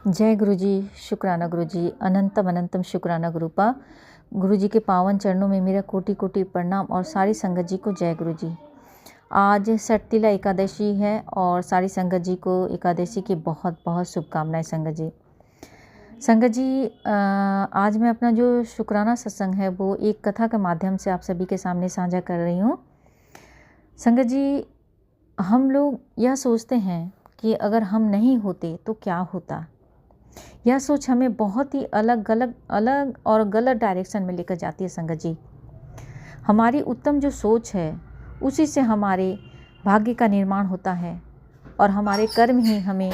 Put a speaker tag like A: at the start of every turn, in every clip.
A: जय गुरु जी, शुक्राना गुरु जी, अनंतम अनंतम शुक्राना गुरुपा। गुरु जी के पावन चरणों में मेरा कोटि कोटि प्रणाम और सारी संगत जी को जय गुरु जी। आज सटतिला एकादशी है और सारी संगत जी को एकादशी की बहुत बहुत शुभकामनाएं। संगत जी, आज मैं अपना जो शुक्राना सत्संग है वो एक कथा के माध्यम से आप सभी के सामने साझा कर रही हूँ। संगत जी, हम लोग यह सोचते हैं कि अगर हम नहीं होते तो क्या होता। यह सोच हमें बहुत ही अलग और गलत डायरेक्शन में लेकर जाती है। संगत जी, हमारी उत्तम जो सोच है उसी से हमारे भाग्य का निर्माण होता है और हमारे कर्म ही हमें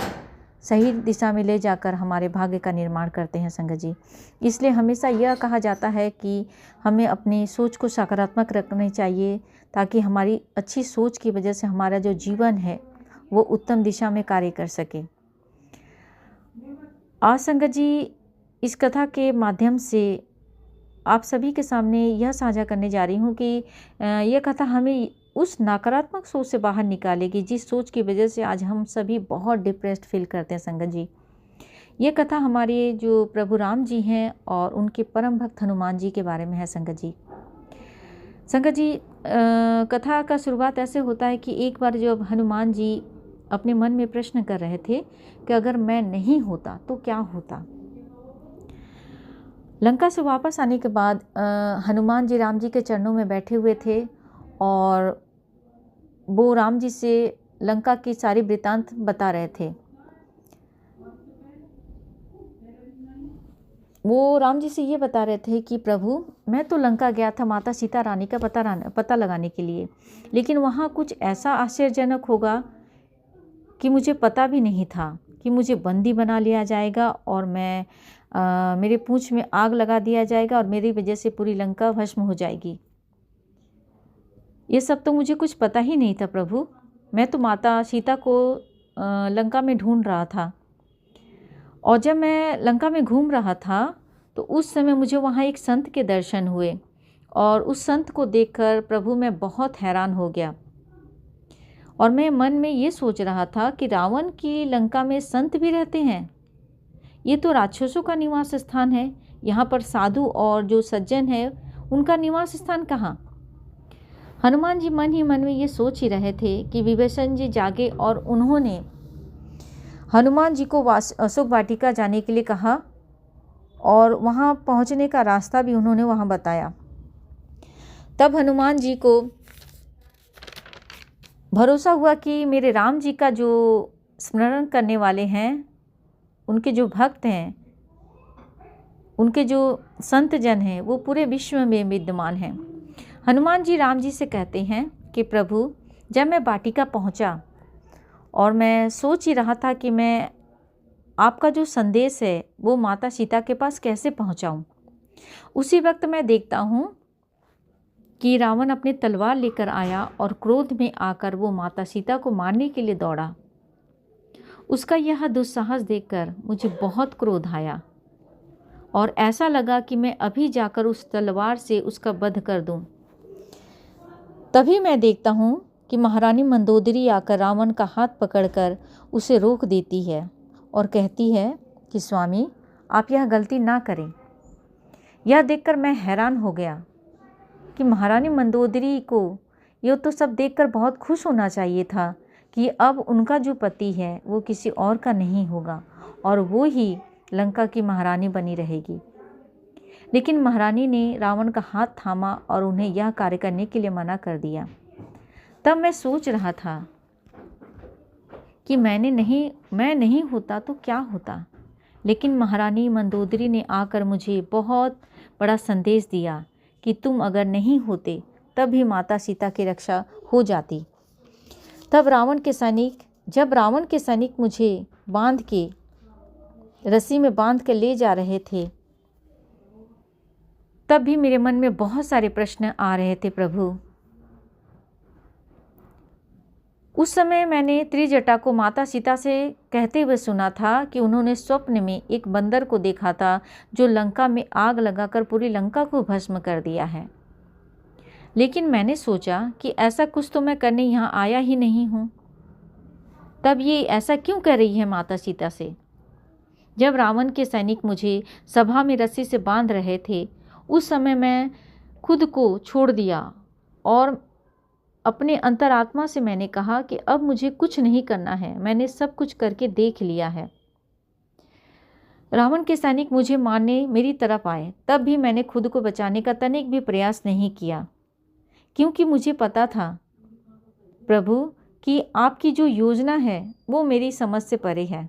A: सही दिशा में ले जाकर हमारे भाग्य का निर्माण करते हैं। संगत जी, इसलिए हमेशा यह कहा जाता है कि हमें अपनी सोच को सकारात्मक रखनी चाहिए ताकि हमारी अच्छी सोच की वजह से हमारा जो जीवन है वो उत्तम दिशा में कार्य कर सके। आज संगत जी, इस कथा के माध्यम से आप सभी के सामने यह साझा करने जा रही हूँ कि यह कथा हमें उस नकारात्मक सोच से बाहर निकालेगी जिस सोच की वजह से आज हम सभी बहुत डिप्रेस्ड फील करते हैं। संगत जी, ये कथा हमारे जो प्रभु राम जी हैं और उनके परम भक्त हनुमान जी के बारे में है। संगत जी, कथा का शुरुआत ऐसे होता है कि एक बार जब हनुमान जी अपने मन में प्रश्न कर रहे थे कि अगर मैं नहीं होता तो क्या होता। लंका से वापस आने के बाद हनुमान जी राम जी के चरणों में बैठे हुए थे और वो राम जी से लंका की सारी वृतांत बता रहे थे। वो राम जी से ये बता रहे थे कि प्रभु, मैं तो लंका गया था माता सीता रानी का पता लगाने के लिए, लेकिन वहाँ कुछ ऐसा आश्चर्यजनक होगा कि मुझे पता भी नहीं था कि मुझे बंदी बना लिया जाएगा और मेरे पूंछ में आग लगा दिया जाएगा और मेरी वजह से पूरी लंका भस्म हो जाएगी। ये सब तो मुझे कुछ पता ही नहीं था प्रभु। मैं तो माता सीता को लंका में ढूंढ रहा था और जब मैं लंका में घूम रहा था तो उस समय मुझे वहाँ एक संत के दर्शन हुए और उस संत को देखकर प्रभु मैं बहुत हैरान हो गया और मैं मन में ये सोच रहा था कि रावण की लंका में संत भी रहते हैं। ये तो राक्षसों का निवास स्थान है, यहाँ पर साधु और जो सज्जन है उनका निवास स्थान कहाँ। हनुमान जी मन ही मन में ये सोच ही रहे थे कि विभीषण जी जागे और उन्होंने हनुमान जी को अशोक वाटिका जाने के लिए कहा और वहाँ पहुँचने का रास्ता भी उन्होंने वहाँ बताया। तब हनुमान जी को भरोसा हुआ कि मेरे राम जी का जो स्मरण करने वाले हैं, उनके जो भक्त हैं, उनके जो संत जन हैं, वो पूरे विश्व में विद्यमान हैं। हनुमान जी राम जी से कहते हैं कि प्रभु, जब मैं वाटिका पहुंचा और मैं सोच ही रहा था कि मैं आपका जो संदेश है वो माता सीता के पास कैसे पहुंचाऊं, उसी वक्त मैं देखता हूँ कि रावण अपनी तलवार लेकर आया और क्रोध में आकर वो माता सीता को मारने के लिए दौड़ा। उसका यह दुस्साहस देखकर मुझे बहुत क्रोध आया और ऐसा लगा कि मैं अभी जाकर उस तलवार से उसका वध कर दूं। तभी मैं देखता हूँ कि महारानी मंदोदरी आकर रावण का हाथ पकड़कर उसे रोक देती है और कहती है कि स्वामी, आप यह गलती ना करें। यह देखकर मैं हैरान हो गया कि महारानी मंदोदरी को ये तो सब देखकर बहुत खुश होना चाहिए था कि अब उनका जो पति है वो किसी और का नहीं होगा और वो ही लंका की महारानी बनी रहेगी। लेकिन महारानी ने रावण का हाथ थामा और उन्हें यह कार्य करने के लिए मना कर दिया। तब मैं सोच रहा था कि मैं नहीं होता तो क्या होता, लेकिन महारानी मंदोदरी ने आकर मुझे बहुत बड़ा संदेश दिया कि तुम अगर नहीं होते तब भी माता सीता की रक्षा हो जाती। जब रावण के सैनिक मुझे बांध के रस्सी में बांध के ले जा रहे थे, तब भी मेरे मन में बहुत सारे प्रश्न आ रहे थे प्रभु। उस समय मैंने त्रिजटा को माता सीता से कहते हुए सुना था कि उन्होंने स्वप्न में एक बंदर को देखा था जो लंका में आग लगाकर पूरी लंका को भस्म कर दिया है। लेकिन मैंने सोचा कि ऐसा कुछ तो मैं करने यहाँ आया ही नहीं हूँ, तब ये ऐसा क्यों कह रही है माता सीता से। जब रावण के सैनिक मुझे सभा में रस्सी से बांध रहे थे, उस समय मैं खुद को छोड़ दिया और अपने अंतरात्मा से मैंने कहा कि अब मुझे कुछ नहीं करना है, मैंने सब कुछ करके देख लिया है। रावण के सैनिक मुझे मारने मेरी तरफ आए, तब भी मैंने खुद को बचाने का तनिक भी प्रयास नहीं किया, क्योंकि मुझे पता था प्रभु कि आपकी जो योजना है वो मेरी समझ से परे है।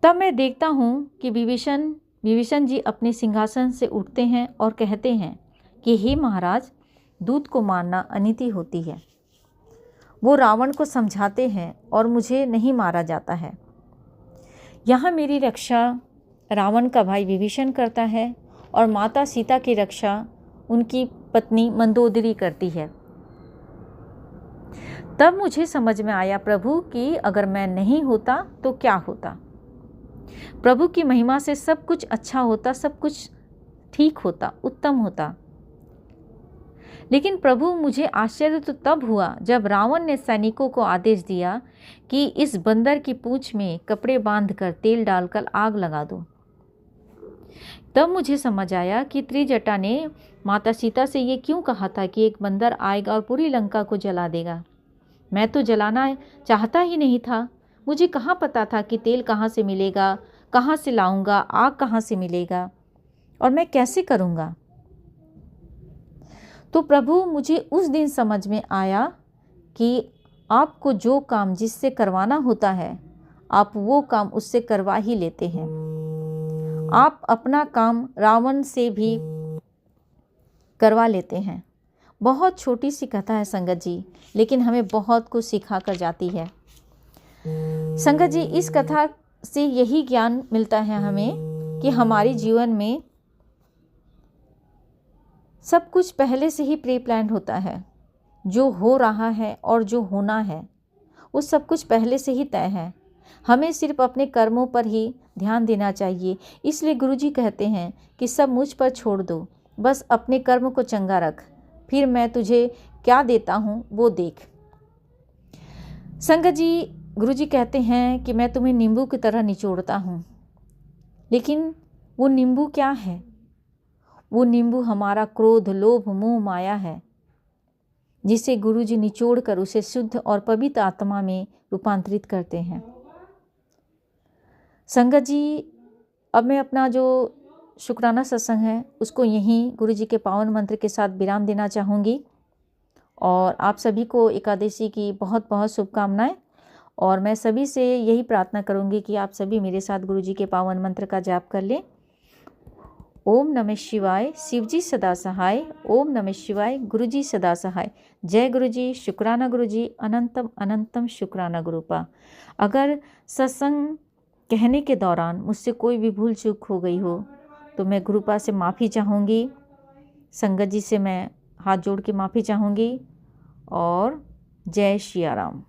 A: तब मैं देखता हूँ कि विभीषण जी अपने सिंहासन से उठते हैं और कहते हैं कि हे महाराज, दूत को मारना अनीति होती है। वो रावण को समझाते हैं और मुझे नहीं मारा जाता है। यहाँ मेरी रक्षा रावण का भाई विभीषण करता है और माता सीता की रक्षा उनकी पत्नी मंदोदरी करती है। तब मुझे समझ में आया प्रभु कि अगर मैं नहीं होता तो क्या होता। प्रभु की महिमा से सब कुछ अच्छा होता, सब कुछ ठीक होता, उत्तम होता। लेकिन प्रभु, मुझे आश्चर्य तो तब हुआ जब रावण ने सैनिकों को आदेश दिया कि इस बंदर की पूंछ में कपड़े बांधकर तेल डालकर आग लगा दो। तब मुझे समझ आया कि त्रिजटा ने माता सीता से ये क्यों कहा था कि एक बंदर आएगा और पूरी लंका को जला देगा। मैं तो जलाना चाहता ही नहीं था। मुझे कहाँ पता था कि तेल कहाँ से मिलेगा, कहाँ से लाऊंगा, आग कहाँ से मिलेगा और मैं कैसे करूँगा। तो प्रभु, मुझे उस दिन समझ में आया कि आपको जो काम जिससे करवाना होता है, आप वो काम उससे करवा ही लेते हैं। आप अपना काम रावण से भी करवा लेते हैं। बहुत छोटी सी कथा है संगत जी, लेकिन हमें बहुत कुछ सिखा कर जाती है। संगत जी, इस कथा से यही ज्ञान मिलता है हमें कि हमारे जीवन में सब कुछ पहले से ही प्री प्लान होता है। जो हो रहा है और जो होना है वो सब कुछ पहले से ही तय है। हमें सिर्फ अपने कर्मों पर ही ध्यान देना चाहिए। इसलिए गुरुजी कहते हैं कि सब मुझ पर छोड़ दो, बस अपने कर्म को चंगा रख, फिर मैं तुझे क्या देता हूँ वो देख। संगत जी, गुरुजी कहते हैं कि मैं तुम्हें नींबू की तरह निचोड़ता हूँ, लेकिन वो नींबू क्या है? वो नींबू हमारा क्रोध, लोभ, मोह, माया है, जिसे गुरुजी निचोड़ कर उसे शुद्ध और पवित्र आत्मा में रूपांतरित करते हैं। संगत जी, अब मैं अपना जो शुक्राना सत्संग है उसको यहीं गुरुजी के पावन मंत्र के साथ विराम देना चाहूँगी। और आप सभी को एकादशी की बहुत बहुत शुभकामनाएं। और मैं सभी से यही प्रार्थना करूँगी कि आप सभी मेरे साथ गुरुजी के पावन मंत्र का जाप कर लें। ओम नमः शिवाय, शिवजी सदा सहाय। ओम नमः शिवाय, गुरुजी सदा सहाय। जय गुरुजी, शुक्राना गुरुजी, अनंतम अनंतम शुक्राना गुरुपा। अगर सत्संग कहने के दौरान मुझसे कोई भी भूल चूक हो गई हो तो मैं गुरुपा से माफ़ी चाहूँगी। संगत जी से मैं हाथ जोड़ के माफ़ी चाहूँगी। और जय श्री राम।